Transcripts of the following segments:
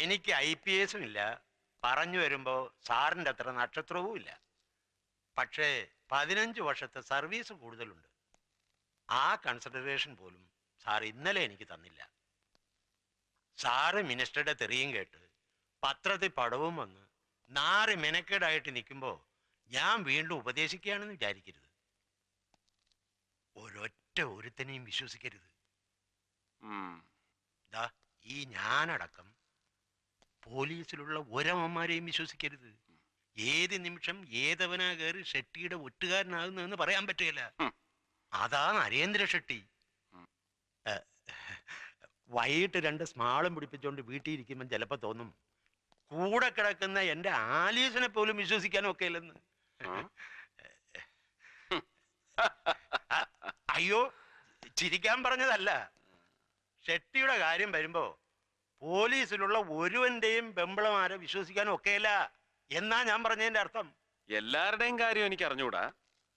എനിക്ക് IPS ഇല്ല, പറഞ്ഞു വരുമ്പോൾ സാറിൻ്റെ അത്ര നക്ഷത്രവും ഇല്ല. പക്ഷേ 15 വർഷത്തെ സർവീസ് കൂടുതലുണ്ട്. ആ കൺസിഡറേഷൻ പോലും സാർ ഇന്നലെ എനിക്ക് തന്നില്ല. സാറ് മിനിസ്റ്ററുടെ തെറിയും കേട്ട് പത്രത്തിൽ പടവും വന്ന് നാറ് മെനക്കേടായിട്ട് നിൽക്കുമ്പോൾ ഞാൻ വീണ്ടും ഉപദേശിക്കുകയാണെന്ന് വിചാരിക്കരുത്. ഒരൊറ്റ ഒരുത്തനെയും വിശ്വസിക്കരുത്. ഈ ഞാനടക്കം പോലീസിലുള്ള ഒരമ്മമാരെയും വിശ്വസിക്കരുത്. ഏത് നിമിഷം ഏതവനാ കയറി ഷെട്ടിയുടെ ഒറ്റുകാരനാകുന്നതെന്ന് പറയാൻ പറ്റുകയില്ല. അതാ നരേന്ദ്ര ഷെട്ടി. വൈകിട്ട് 2 സ്മാളും പിടിപ്പിച്ചുകൊണ്ട് വീട്ടിൽ ഇരിക്കുമ്പോൾ ചിലപ്പോൾ തോന്നും കൂടെ കിടക്കുന്ന എൻ്റെ ആലീസിനെ പോലും വിശ്വസിക്കാനൊക്കെ ഇല്ലെന്ന്. അയ്യോ, ചിരിക്കാൻ പറഞ്ഞതല്ല. ഷെട്ടിയുടെ കാര്യം വരുമ്പോ പോലീസിലുള്ള ഒരുവന്റെയും ബെമ്പളമാരെ വിശ്വസിക്കാനും ഒക്കെയല്ല എന്നാ ഞാൻ പറഞ്ഞതിന്റെ അർത്ഥം. എല്ലാവരുടെയും കാര്യം എനിക്ക് അറിഞ്ഞൂടാ,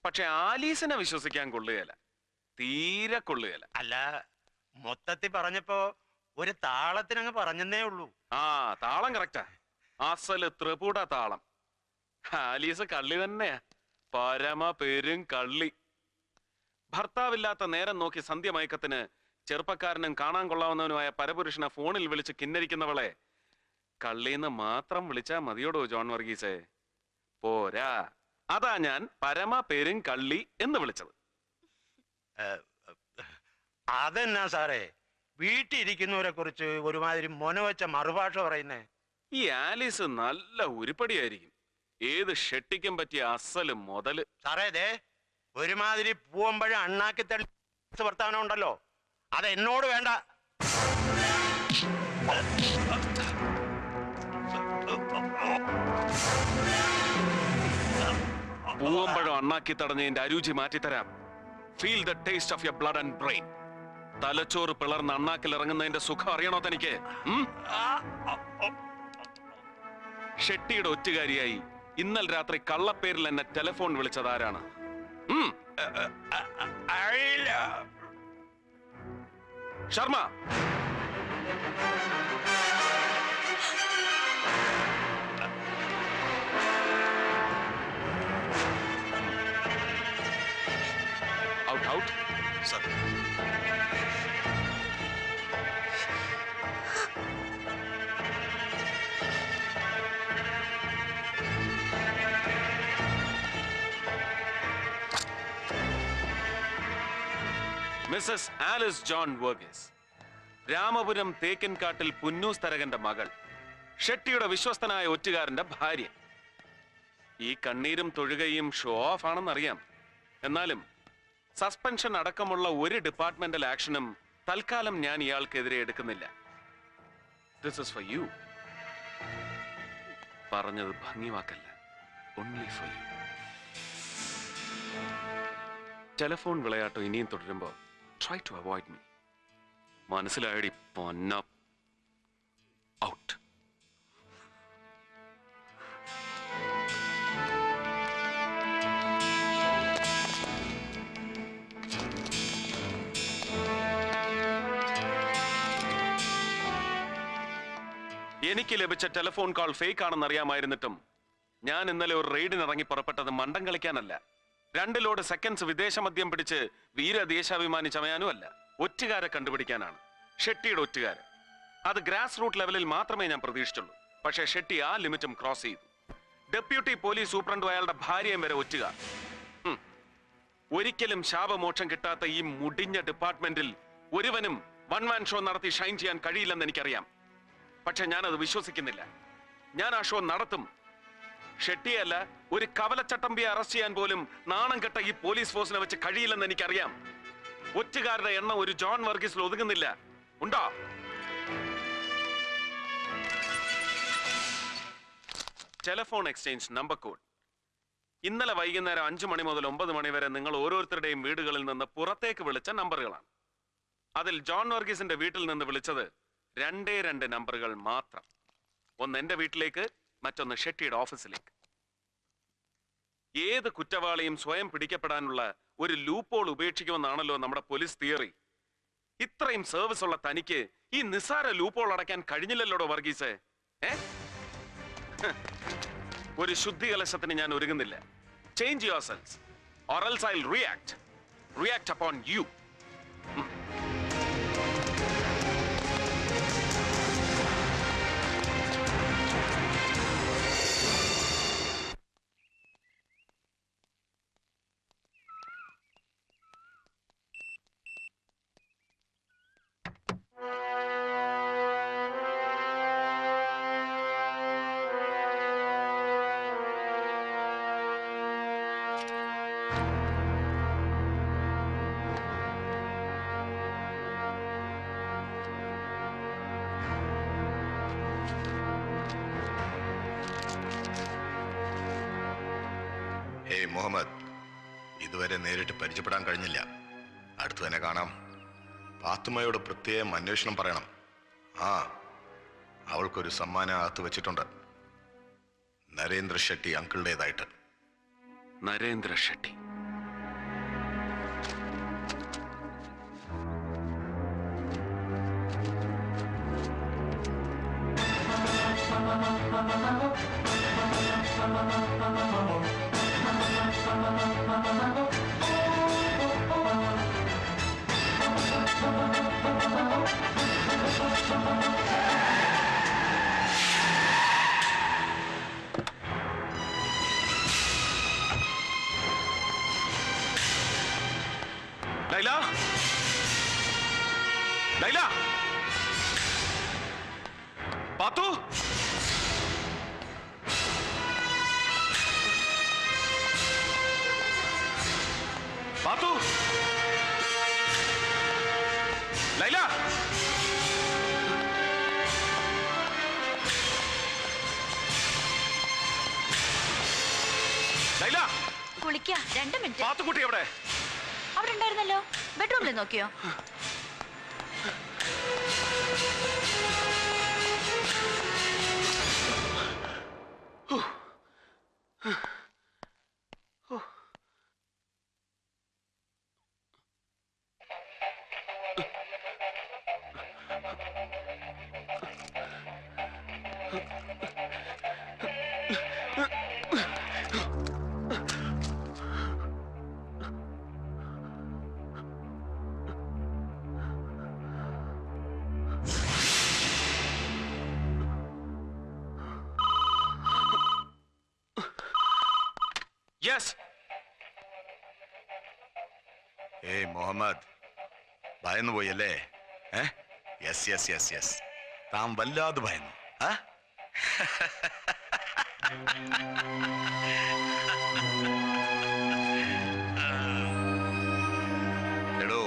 പക്ഷെ ആലീസിനെ വിശ്വസിക്കാൻ കൊള്ളുകയല്ല, തീരെ കൊള്ളുകയല്ല. അല്ല, മൊത്തത്തിൽ പറഞ്ഞപ്പോ ഒരു താളത്തിനങ്ങ് പറഞ്ഞെന്നേ ഉള്ളൂ. ആ താളം കറക്റ്റാ, അസല് ത്രിപുട താളം. ആലീസ് കള്ളി തന്നെയാ, പരമ പെരും കള്ളി. ഭർത്താവില്ലാത്ത നേരം നോക്കി സന്ധ്യമയക്കത്തിന് ചെറുപ്പക്കാരനും കാണാൻ കൊള്ളാവുന്നവനുമായ പരപുരുഷനെ ഫോണിൽ വിളിച്ച് കിന്നരിക്കുന്നവളെ കള്ളീന്ന് മാത്രം വിളിച്ചാ മതിയോടോ ജോൺ വർഗീസേ? പോരാ, അതാ ഞാൻ പരമ പെരും കള്ളി എന്ന് വിളിച്ചത്. അതെന്നാ സാറേ വീട്ടിൽ ഇരിക്കുന്നവരെ കുറിച്ച് ഒരുമാതിരി മൊനവച്ച മറുഭാഷ പറയുന്നേ? ഈ ആലീസ് നല്ല ഉരുപ്പടിയായിരിക്കും, ഏത് ഷെട്ടിക്കും പറ്റിയ അസല് മുതല്. സാറേ ദേ ഒരുമാതിരി പൂവമ്പഴ അണ്ണാക്കി തള്ളി വർത്താനം ഉണ്ടല്ലോ, അത് എന്നോട് വേണ്ട. പൂവമ്പഴം അണ്ണാക്കി തടഞ്ഞതിന്റെ അരുചി മാറ്റിത്തരാം. Feel the taste of your blood and brain. തലച്ചോറ് പിളർന്ന് അണ്ണാക്കിൽ ഇറങ്ങുന്നതിന്റെ സുഖം അറിയണോ തനിക്ക്? ഷെട്ടിയുടെ ഒറ്റുകാരിയായി ഇന്നലെ രാത്രി കള്ളപ്പേരിൽ എന്നെ ടെലിഫോൺ വിളിച്ചത് ആരാണ്? Sharma. Out out sir. Mrs Alice John Varghese, Ramapuram Thekkinkattil Punnoose തരകന്റെ മകൾ, ഷെട്ടിയുടെ വിശ്വസ്തനായ ഒറ്റുകാരന്റെ ഭാര്യ. ഈ കണ്ണീരും തൊഴുകയും ഷോ ഓഫ് ആണെന്നറിയാം, എന്നാലും സസ്പെൻഷൻ അടക്കമുള്ള ഒരു ഡിപ്പാർട്ട്മെന്റൽ ആക്ഷനും തൽക്കാലം ഞാൻ ഇയാൾക്കെതിരെ എടുക്കുന്നില്ല. This is for you. പറഞ്ഞത് ഭംഗിവാക്കല്ല, ഓൺലി ഫോർ യു. ടെലിഫോൺ വിളയാട്ടം ഇനിയും തുടരുമ്പോ try to avoid me. മനസ്സിലായടി പൊന്ന. ഔട്ട്. എനിക്ക് ലഭിച്ച ടെലിഫോൺ കോൾ ഫേക്ക് ആണെന്നറിയാമായിരുന്നിട്ടും ഞാൻ ഇന്നലെ ഒരു റെയ്ഡിനിറങ്ങി പുറപ്പെട്ടത് മണ്ടം കളിക്കാനല്ല, 2 ലോഡ് സെക്കൻഡ്സ് വിദേശ മദ്യം പിടിച്ച് വീരദേശാഭിമാനി ചമയാനും അല്ല, ഒറ്റുകാരെ കണ്ടുപിടിക്കാനാണ്. ഷെട്ടിയുടെ ഒറ്റുകാരൻ. അത് ഗ്രാസ് റൂട്ട് ലെവലിൽ മാത്രമേ ഞാൻ പ്രതീക്ഷിച്ചുള്ളൂ. പക്ഷേ ഷെട്ടി ആ ലിമിറ്റും ക്രോസ് ചെയ്തു. ഡെപ്യൂട്ടി പോലീസ് സൂപ്രണ്ടും അയാളുടെ ഭാര്യയും വരെ ഒറ്റുകാർ. ഒരിക്കലും ശാപമോക്ഷം കിട്ടാത്ത ഈ മുടിഞ്ഞ ഡിപ്പാർട്ട്മെന്റിൽ ഒരുവനും വൺ മാൻ ഷോ നടത്തി ഷൈൻ ചെയ്യാൻ കഴിയില്ലെന്ന് എനിക്കറിയാം. പക്ഷെ ഞാനത് വിശ്വസിക്കുന്നില്ല. ഞാൻ ആ ഷോ നടത്തും. ഷെട്ടിയല്ല, ഒരു കവലച്ചട്ടമ്പിയെ അറസ്റ്റ് ചെയ്യാൻ പോലും നാണം കെട്ട ഈ പോലീസ് ഫോഴ്സിനെ വെച്ച് കഴിയില്ലെന്ന് എനിക്കറിയാം. ഒറ്റുകാരുടെ എണ്ണം ഒരു ജോൺ വർഗീസിൽ ഒതുങ്ങുന്നില്ല. ഉണ്ടോ? Telephone exchange number code. ഇന്നലെ വൈകുന്നേരം 5 മണി മുതൽ 9 മണി വരെ നിങ്ങൾ ഓരോരുത്തരുടെയും വീടുകളിൽ നിന്ന് പുറത്തേക്ക് വിളിച്ച നമ്പറുകളാണ്. അതിൽ ജോൺ വർഗീസിന്റെ വീട്ടിൽ നിന്ന് വിളിച്ചത് 2 നമ്പറുകൾ മാത്രം. ഒന്ന് എന്റെ വീട്ടിലേക്ക്, മറ്റൊന്ന് ഷെട്ടിയുടെ ഓഫീസിലേക്ക്. ഏത് കുറ്റവാളിയും സ്വയം പിടിക്കപ്പെടാനുള്ള ഒരു ലൂപ്പോൾ ഉപേക്ഷിക്കുമെന്നാണല്ലോ നമ്മുടെ പോലീസ് തിയറി. ഇത്രയും സർവീസ് ഉള്ള തനിക്ക് ഈ നിസ്സാര ലൂപ്പോൾ അടയ്ക്കാൻ കഴിഞ്ഞില്ലല്ലോടോ വർഗീസേ. ഏ ഒരു ശുദ്ധി കലശത്തിന് ഞാൻ ഒരുങ്ങുന്നില്ല. Change your cells or else I'll react upon you. ഹേയ് മുഹമ്മദ്, ഇതുവരെ നേരിട്ട് പരിചയപ്പെടാൻ കഴിഞ്ഞില്ല. അടുത്ത് തന്നെ കാണാം. ഫാത്തുമയോട് പ്രത്യേകം അന്വേഷണം പറയണം. ആ, അവൾക്കൊരു സമ്മാനം അകത്ത് വെച്ചിട്ടുണ്ട്. നരേന്ദ്ര ഷെട്ടി അങ്കിളുടേതായിട്ട്. നരേന്ദ്ര ഷെട്ടി. ലൈല, ലൈല, പാത്തു, പാത്തു, ലൈല, ലൈല. കുളിക്ക 2 മിനിറ്റ്. പാത്തുക്കുട്ടി എവിടെ? അവിടെ ഉണ്ടായിരുന്നല്ലോ. ബെഡ്റൂമിൽ നോക്കിയോ? യെസ്. ഏയ് മുഹമ്മദ്, ഭയന്നു പോയല്ലേ? യെസ് യെസ് യെസ് യെസ്, താൻ വല്ലാതെ ഭയന്നു. എടോ,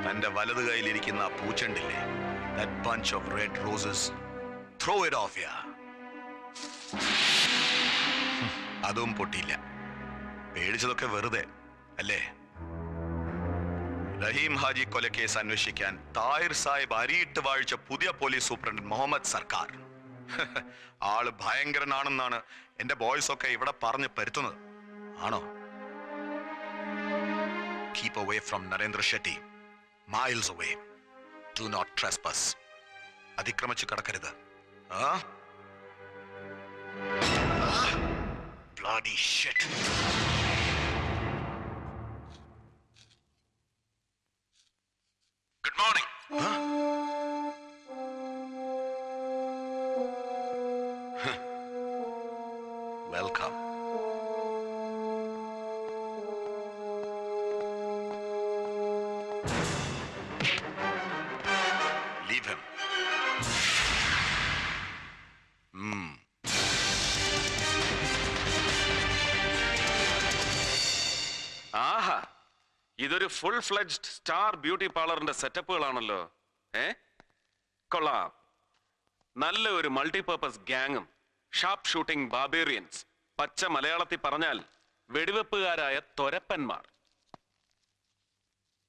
തന്റെ വലത് കയ്യിലിരിക്കുന്ന ആ പൂച്ചെണ്ടില്ലേ, that bunch of red roses, throw it off here. അതും പൊട്ടിയില്ല. പേടിച്ചതൊക്കെ വെറുതെ അല്ലേ? റഹീം ഹാജി കൊലക്കേസ് അന്വേഷിക്കാൻ താഹിർ സാഹിബ് അരിയിട്ട് വാഴിച്ച പുതിയ പോലീസ് സൂപ്രണ്ട് മുഹമ്മദ് സർക്കാർ. ആള് ഭയങ്കരനാണെന്നാണ് എന്റെ ബോയ്സ് ഒക്കെ ഇവിടെ പറഞ്ഞ് പരുത്തുന്നത്. ആണോ? Keep away from Narendra Shetty. miles away. do not trespass. അതിക്രമിച്ച് കടക്കരുത്. bloody shit. Good morning. Welcome. Leave him. ആഹാ, ഇതൊരു ഫുൾ ഫ്ലെഡ്ജ്ഡ് സ്റ്റാർ ബ്യൂട്ടി പാർലറിന്റെ സെറ്റപ്പുകളാണല്ലോ. കൊള്ളാം. നല്ല ഒരു മൾട്ടിപർപ്പസ് ഗ്യാങ്ങും ഷാർപ്പ് ഷൂട്ടിംഗ് ബാർബേറിയൻസ്. പച്ച മലയാളത്തിൽ പറഞ്ഞാൽ വെടിവെപ്പുകാരായ തൊരപ്പന്മാർ.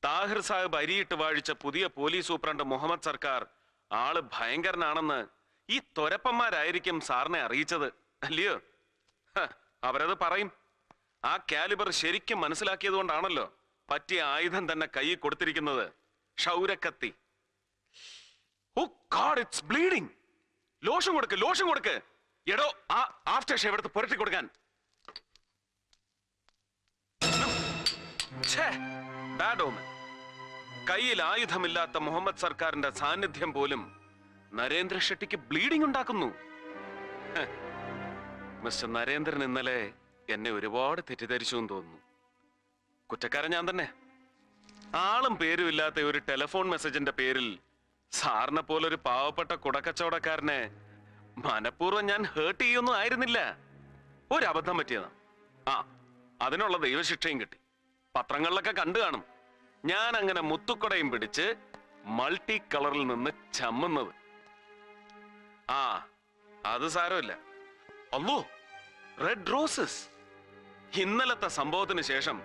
താഹിർ സാഹിബ് അരിയിട്ട് വാഴിച്ച പുതിയ പോലീസ് സൂപ്രണ്ട് മുഹമ്മദ് സർക്കാർ ആള് ഭയങ്കരനാണെന്ന് ഈ തൊരപ്പന്മാരായിരിക്കും സാറിനെ അറിയിച്ചത്, അല്ലയോ? അവരത് പറയും. ആ കാലിബർ ശരിക്കും മനസ്സിലാക്കിയത് കൊണ്ടാണല്ലോ പറ്റിയ ആയുധം തന്നെ കൈ കൊടുത്തിരിക്കുന്നത്. ക്ഷൗരക്കത്തി. ഓ ഗോഡ്, ഇറ്റ്സ് ബ്ലീഡിംഗ്. ലോഷൻ കൊടുക്ക്. എടോ ആ ആഫ്റ്റർ ഷേവ് എടുത്ത് പുരട്ടി കൊടുക്കാൻ. ബാഡ് ഓമൻ. കയ്യിൽ ആയുധമില്ലാത്ത മുഹമ്മദ് സർക്കാരിന്റെ സാന്നിധ്യം പോലും നരേന്ദ്ര ഷെട്ടിക്ക് ബ്ലീഡിംഗ് ഉണ്ടാക്കുന്നു. മിസ്റ്റർ നരേന്ദ്രൻ ഇന്നലെ എന്നെ ഒരുപാട് തെറ്റിദ്ധരിച്ചു എന്ന് തോന്നുന്നു. കുറ്റക്കാരൻ ഞാൻ തന്നെ. ആളും പേരും ഇല്ലാത്ത ഒരു ടെലിഫോൺ മെസ്സേജിന്റെ പേരിൽ സാറിനെ പോലൊരു പാവപ്പെട്ട കുടക്കച്ചവടക്കാരനെ മനഃപൂർവ്വം ഞാൻ ഹേർട്ട് ചെയ്യൊന്നും ആയിരുന്നില്ല. ഒരബദ്ധം പറ്റിയതാണ്. അതിനുള്ള ദൈവശിക്ഷയും കിട്ടി. പത്രങ്ങളിലൊക്കെ കണ്ടു കാണും ഞാൻ അങ്ങനെ മുത്തുക്കുടയും പിടിച്ച് മൾട്ടി കളറിൽ നിന്ന് ചമ്മുന്നത്. അത് സാരമില്ല. അല്ലോ, റെഡ് റോസസ്. ഇന്നലത്തെ സംഭവത്തിന് ശേഷം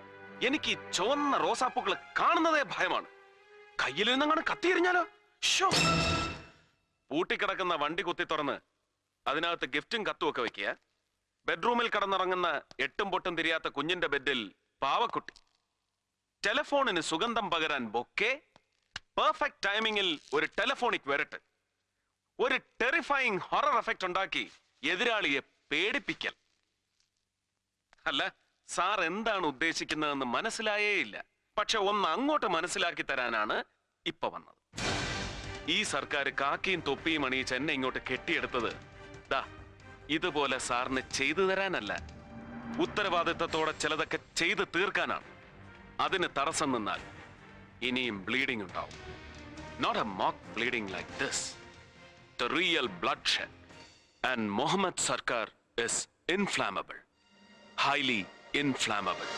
എനിക്ക് ഈ ചുവന്ന റോസാപ്പൂക്കൾ കാണുന്നതേ ഭയമാണ്. കയ്യിൽ നിന്നങ്ങനെ കത്തിയെറിഞ്ഞാലോ? പൂട്ടിക്കിടക്കുന്ന വണ്ടി കുത്തി തുറന്ന് അതിനകത്ത് ഗിഫ്റ്റും കത്തും ഒക്കെ വെക്കുക. ബെഡ്റൂമിൽ കിടന്നിറങ്ങുന്ന എട്ടും പൊട്ടും തിരിയാത്ത കുഞ്ഞിന്റെ ബെഡിൽ പാവക്കുട്ടി. ടെലിഫോണിന് സുഗന്ധം പകരാൻ ബൊക്കെ. പെർഫെക്റ്റ് ടൈമിങ്ങിൽ ഒരു ടെലിഫോണിക് വരട്ട്. ഒരു ടെറിഫൈങ് ഹൊറർ എഫക്റ്റ് ഉണ്ടാക്കി എതിരാളിയെ പേടിപ്പിക്കൽ. അല്ല, സാർ എന്താണ് ഉദ്ദേശിക്കുന്നതെന്ന് മനസ്സിലായേ ഇല്ല. പക്ഷെ ഒന്ന് അങ്ങോട്ട് മനസ്സിലാക്കി തരാനാണ് ഇപ്പൊ വന്നത്. ഈ സർക്കാർ കാക്കിയും തൊപ്പിയും അണിയിച്ച് എന്നെ ഇങ്ങോട്ട് കെട്ടിയെടുത്തത് ഇതുപോലെ സാറിന് ചെയ്തു തരാനല്ല, ഉത്തരവാദിത്തത്തോടെ ചിലതൊക്കെ ചെയ്ത് തീർക്കാനാണ്. അതിന് തടസ്സം നിന്നാൽ ഇനിയും ബ്ലീഡിംഗ് ഉണ്ടാവും. Not a mock bleeding like this, the real bloodshed. And Muhammad Sarkar is inflammable, highly inflammable.